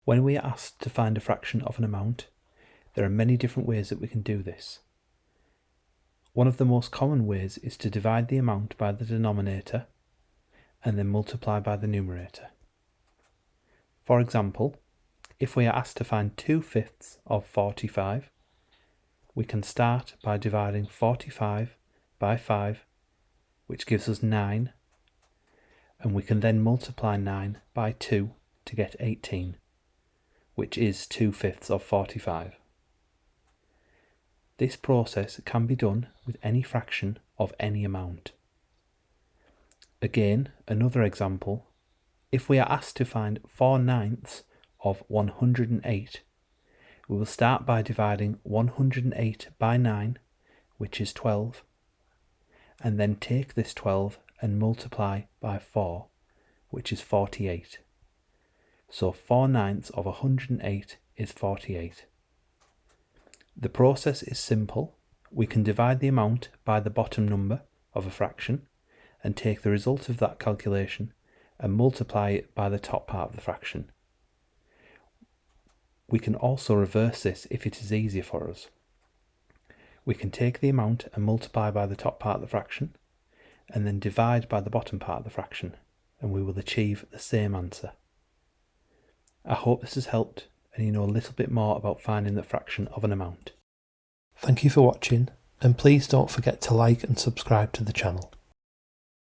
When we are asked to find a fraction of an amount, there are many different ways that we can do this. One of the most common ways is to divide the amount by the denominator and then multiply by the numerator. For example, if we are asked to find 2/5 of 45, we can start by dividing 45 by 5, which gives us 9, and we can then multiply 9 by 2 to get 18, which is 2/5 of 45. This process can be done with any fraction of any amount. Again, another example, if we are asked to find 4/9 of 108, we will start by dividing 108 by 9, which is 12, and then take this 12 and multiply by 4, which is 48. So 4/9 of 108 is 48. The process is simple. We can divide the amount by the bottom number of a fraction and take the result of that calculation and multiply it by the top part of the fraction. We can also reverse this if it is easier for us. We can take the amount and multiply by the top part of the fraction and then divide by the bottom part of the fraction, and we will achieve the same answer. I hope this has helped and you know a little bit more about finding the fraction of an amount. Thank you for watching, and please don't forget to like and subscribe to the channel.